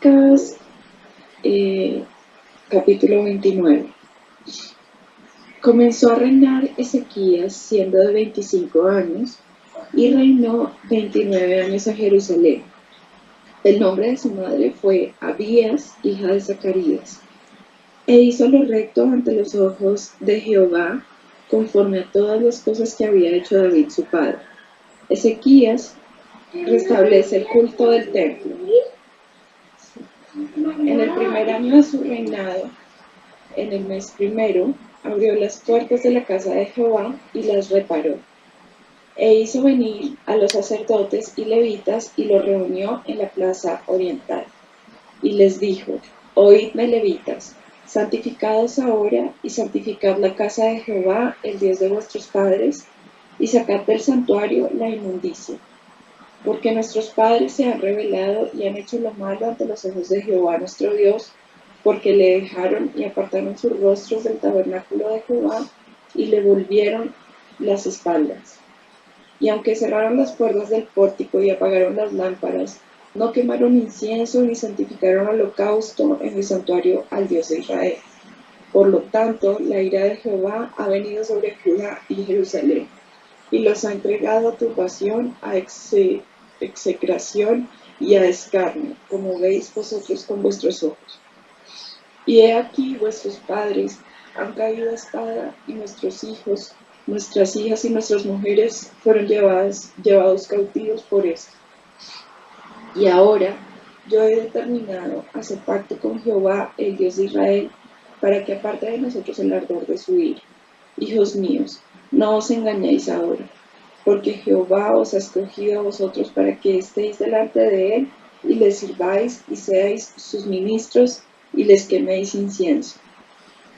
Crónicas, capítulo 29. Comenzó a reinar Ezequías siendo de 25 años y reinó 29 años a Jerusalén. El nombre de su madre fue Abías, hija de Zacarías, e hizo lo recto ante los ojos de Jehová, conforme a todas las cosas que había hecho David su padre. Ezequías restablece el culto del templo. En el primer año de su reinado, en el mes primero, abrió las puertas de la casa de Jehová y las reparó. E hizo venir a los sacerdotes y levitas y los reunió en la plaza oriental. Y les dijo: Oídme, levitas, santificados ahora y santificad la casa de Jehová, el Dios de vuestros padres, y sacad del santuario la inmundicia. Porque nuestros padres se han rebelado y han hecho lo malo ante los ojos de Jehová nuestro Dios, porque le dejaron y apartaron sus rostros del tabernáculo de Jehová y le volvieron las espaldas. Y aunque cerraron las puertas del pórtico y apagaron las lámparas, no quemaron incienso ni santificaron holocausto en el santuario al Dios de Israel. Por lo tanto, la ira de Jehová ha venido sobre Judá y Jerusalén, y los ha entregado a turbación, a execración y a escarnio, como veis vosotros con vuestros ojos. Y he aquí vuestros padres han caído a espada, y nuestros hijos, nuestras hijas y nuestras mujeres fueron llevados cautivos por esto. Y ahora yo he determinado hacer pacto con Jehová, el Dios de Israel, para que aparte de nosotros el ardor de su ira. Hijos míos, no os engañéis ahora, porque Jehová os ha escogido a vosotros para que estéis delante de él y le sirváis y seáis sus ministros y les queméis incienso.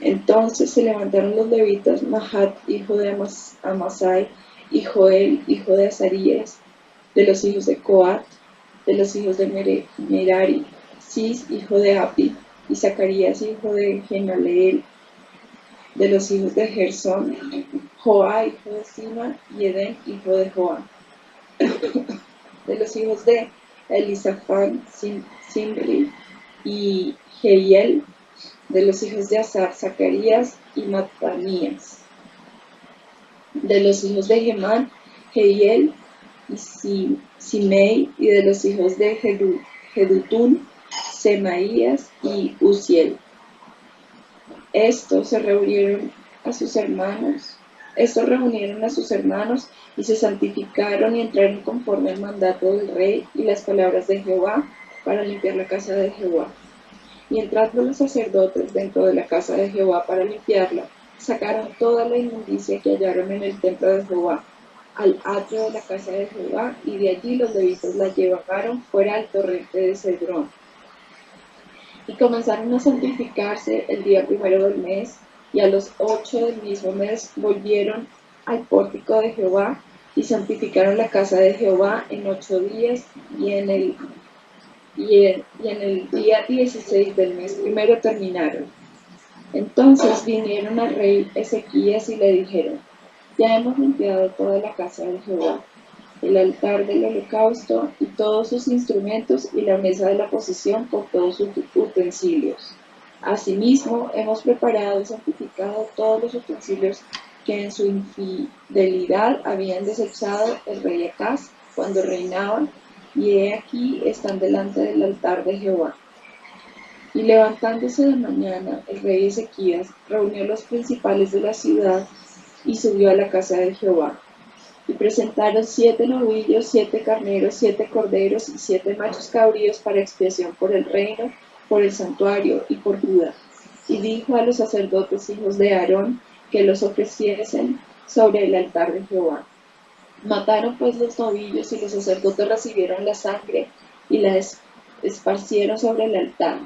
Entonces se levantaron los levitas, Mahat, hijo de Amasai, y Joel, hijo de Azarías, de los hijos de Coat, de los hijos de Merari, Cis, hijo de Abdi, y Zacarías, hijo de Genaleel, de los hijos de Gersón, Joá, hijo de Sima, y Edén, hijo de Joá. De los hijos de Elisafán, Simri y Jehiel, de los hijos de Asaf, Zacarías y Matanías. De los hijos de Gemán, Jehiel y Simei, y de los hijos de Jedutún, Semaías y Uziel. Estos reunieron a sus hermanos y se santificaron y entraron conforme al mandato del rey y las palabras de Jehová para limpiar la casa de Jehová. Y entrando los sacerdotes dentro de la casa de Jehová para limpiarla, sacaron toda la inmundicia que hallaron en el templo de Jehová, al atrio de la casa de Jehová, y de allí los levitas la llevaron fuera al torrente de Cedrón. Y comenzaron a santificarse el día primero del mes, y a los 8 del mismo mes volvieron al pórtico de Jehová, y santificaron la casa de Jehová en 8 días, y en el día 16 del mes primero terminaron. Entonces vinieron al rey Ezequías y le dijeron: Ya hemos limpiado toda la casa de Jehová, el altar del holocausto y todos sus instrumentos y la mesa de la posesión con todos sus utensilios. Asimismo, hemos preparado y santificado todos los utensilios que en su infidelidad habían desechado el rey Acaz cuando reinaba, y he aquí están delante del altar de Jehová. Y levantándose de mañana, el rey Ezequías reunió a los principales de la ciudad y subió a la casa de Jehová. Y presentaron 7 novillos, 7 carneros, 7 corderos y 7 machos cabríos para expiación por el reino, por el santuario y por Judá. Y dijo a los sacerdotes hijos de Aarón que los ofreciesen sobre el altar de Jehová. Mataron pues los novillos, y los sacerdotes recibieron la sangre y la esparcieron sobre el altar.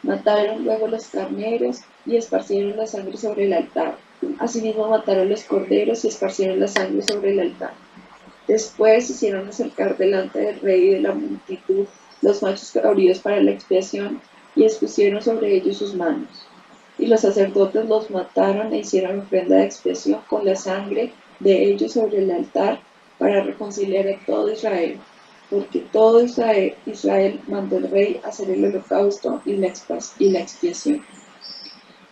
Mataron luego los carneros y esparcieron la sangre sobre el altar. Asimismo mataron los corderos y esparcieron la sangre sobre el altar. Después hicieron acercar delante del rey y de la multitud los machos cabríos para la expiación, y expusieron sobre ellos sus manos. Y los sacerdotes los mataron e hicieron ofrenda de expiación con la sangre de ellos sobre el altar, para reconciliar a todo Israel. porque todo Israel mandó el rey a hacer el holocausto y la expiación.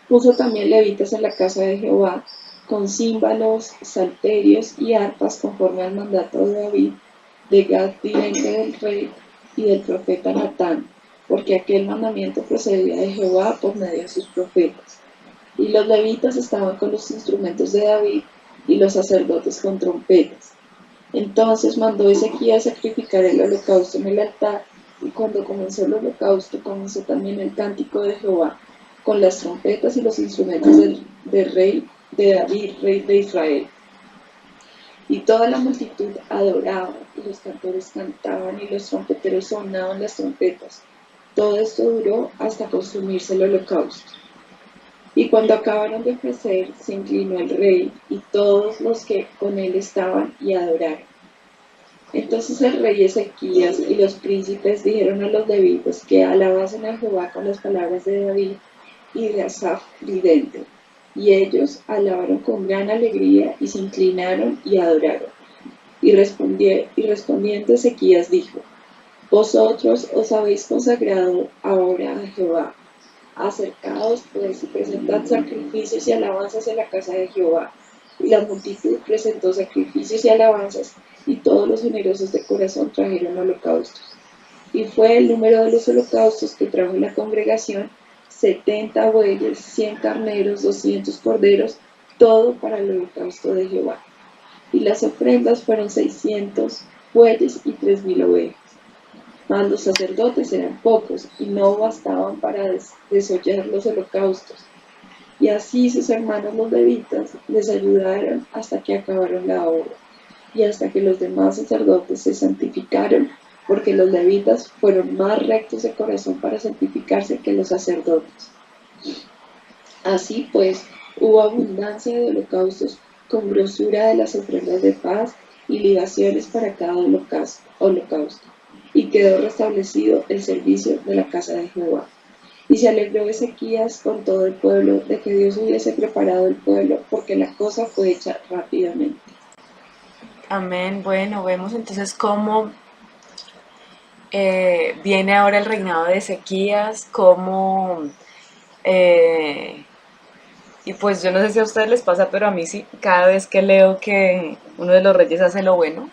Puso también levitas en la casa de Jehová, con címbalos, salterios y arpas conforme al mandato de David, de Gad, vidente del rey, y del profeta Natán, porque aquel mandamiento procedía de Jehová por medio de sus profetas. Y los levitas estaban con los instrumentos de David, y los sacerdotes con trompetas. Entonces mandó Ezequías sacrificar el holocausto en el altar, y cuando comenzó el holocausto, comenzó también el cántico de Jehová, con las trompetas y los instrumentos del rey de David, rey de Israel. Y toda la multitud adoraba, y los cantores cantaban, y los trompeteros sonaban las trompetas. Todo esto duró hasta consumirse el holocausto. Y cuando acabaron de ofrecer, se inclinó el rey y todos los que con él estaban y adoraron. Entonces el rey Ezequías y los príncipes dijeron a los levitas que alabasen a Jehová con las palabras de David y de Asaf vidente. Y ellos alabaron con gran alegría y se inclinaron y adoraron. Y respondiendo Ezequías dijo: Vosotros os habéis consagrado ahora a Jehová. Acercaos pues y presentad sacrificios y alabanzas en la casa de Jehová. Y la multitud presentó sacrificios y alabanzas, y todos los generosos de corazón trajeron holocaustos. Y fue el número de los holocaustos que trajo la congregación 70 bueyes, 100 carneros, 200 corderos, todo para el holocausto de Jehová. Y las ofrendas fueron 600 bueyes y 3000 ovejas. Mas los sacerdotes eran pocos y no bastaban para desollar los holocaustos. Y así sus hermanos los levitas les ayudaron hasta que acabaron la obra, y hasta que los demás sacerdotes se santificaron, porque los levitas fueron más rectos de corazón para santificarse que los sacerdotes. Así pues, hubo abundancia de holocaustos con grosura de las ofrendas de paz y libaciones para cada holocausto, y quedó restablecido el servicio de la casa de Jehová. Y se alegró Ezequías con todo el pueblo de que Dios hubiese preparado el pueblo, porque la cosa fue hecha rápidamente. Amén. Bueno, vemos entonces cómo viene ahora el reinado de Ezequías, cómo y pues yo no sé si a ustedes les pasa, pero a mí sí, cada vez que leo que uno de los reyes hace lo bueno,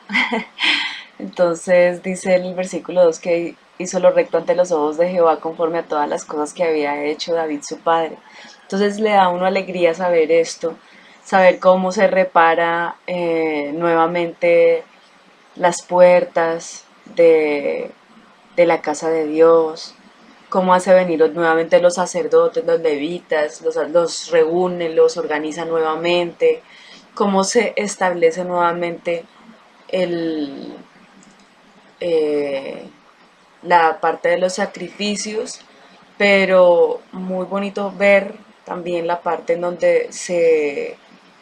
entonces dice el versículo 2 que hizo lo recto ante los ojos de Jehová conforme a todas las cosas que había hecho David su padre. Entonces le da a uno alegría saber esto, saber cómo se repara nuevamente las puertas de la casa de Dios, cómo hace venir nuevamente los sacerdotes, los levitas, los reúne, los organiza nuevamente, cómo se establece nuevamente el, eh, la parte de los sacrificios, pero muy bonito ver también la parte en donde se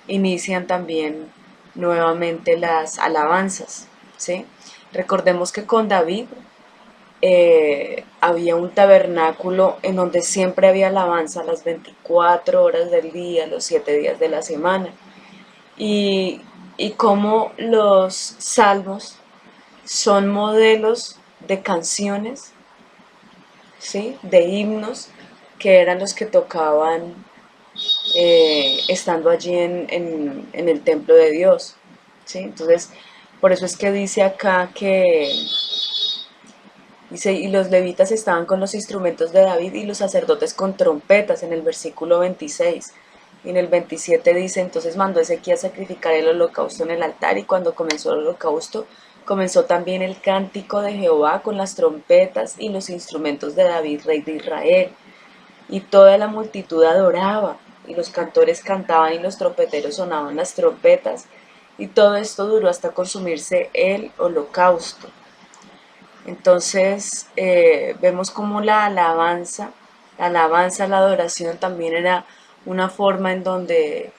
inician también nuevamente las alabanzas, ¿sí? Recordemos que con David había un tabernáculo en donde siempre había alabanza las 24 horas del día, los 7 días de la semana. Y, y cómo los salmos son modelos de canciones, ¿sí? De himnos que eran los que tocaban estando allí en el templo de Dios, ¿sí? Entonces, por eso es que dice acá que dice, y los levitas estaban con los instrumentos de David y los sacerdotes con trompetas en el versículo 26. Y en el 27 dice, entonces mandó Ezequías a sacrificar el holocausto en el altar, y cuando comenzó el holocausto, comenzó también el cántico de Jehová con las trompetas y los instrumentos de David, rey de Israel. Y toda la multitud adoraba, y los cantores cantaban y los trompeteros sonaban las trompetas, y todo esto duró hasta consumirse el holocausto. Entonces vemos como la adoración también era una forma en donde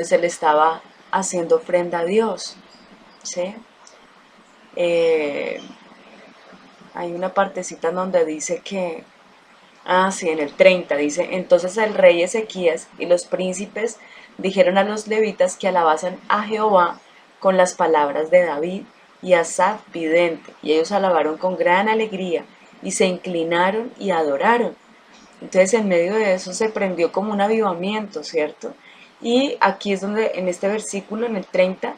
se le estaba haciendo ofrenda a Dios, ¿sí? Eh, Hay una partecita en donde dice que, sí, en el 30 dice, entonces el rey Ezequías y los príncipes dijeron a los levitas que alabasen a Jehová con las palabras de David y Asaf vidente, y ellos alabaron con gran alegría, y se inclinaron y adoraron. Entonces en medio de eso se prendió como un avivamiento, ¿cierto? Y aquí es donde, en este versículo, en el 30,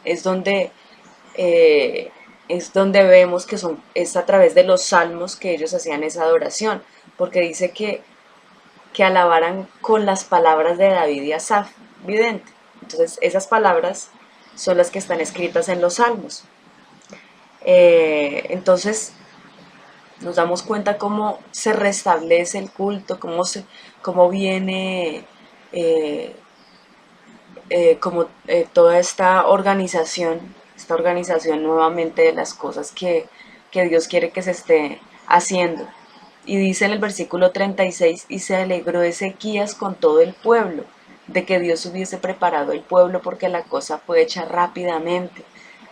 eh, es donde vemos que es a través de los salmos que ellos hacían esa adoración, porque dice que alabaran con las palabras de David y Asaf, vidente. Entonces esas palabras son las que están escritas en los salmos. Entonces nos damos cuenta cómo se restablece el culto, cómo viene eh, toda esta organización nuevamente de las cosas que Dios quiere que se esté haciendo. Y dice en el versículo 36, y se alegró Ezequías con todo el pueblo, de que Dios hubiese preparado el pueblo porque la cosa fue hecha rápidamente.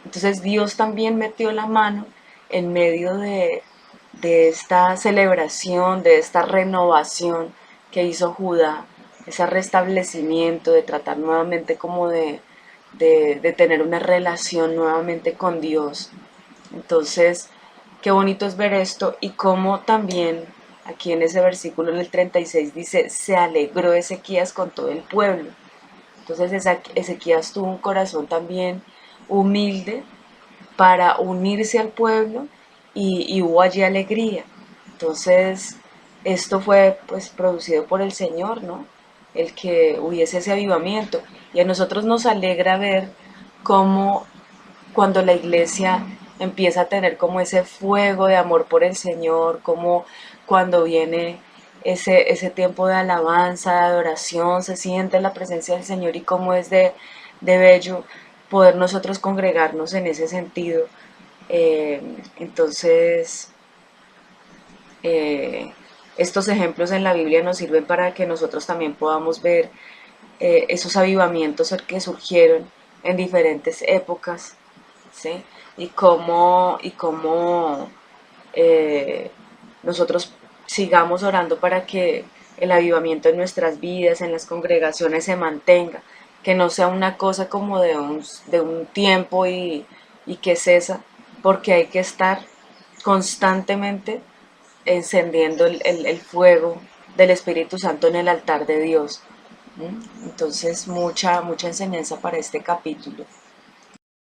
Entonces Dios también metió la mano en medio de esta celebración, de esta renovación que hizo Judá, ese restablecimiento, de tratar nuevamente como de tener una relación nuevamente con Dios. Entonces, qué bonito es ver esto y cómo también aquí en ese versículo en el 36 dice, se alegró Ezequías con todo el pueblo. Entonces Ezequías tuvo un corazón también humilde para unirse al pueblo y hubo allí alegría. Entonces, esto fue pues producido por el Señor, ¿no? El que hubiese ese avivamiento. Y a nosotros nos alegra ver cómo cuando la iglesia empieza a tener como ese fuego de amor por el Señor, como cuando viene ese tiempo de alabanza, de adoración, se siente la presencia del Señor y cómo es de bello poder nosotros congregarnos en ese sentido. Eh, entonces, eh, estos ejemplos en la Biblia nos sirven para que nosotros también podamos ver esos avivamientos que surgieron en diferentes épocas, ¿sí? Y cómo nosotros sigamos orando para que el avivamiento en nuestras vidas, en las congregaciones se mantenga, que no sea una cosa como de un tiempo y que cesa, porque hay que estar constantemente encendiendo el fuego del Espíritu Santo en el altar de Dios. ¿Mm? Entonces, mucha enseñanza para este capítulo.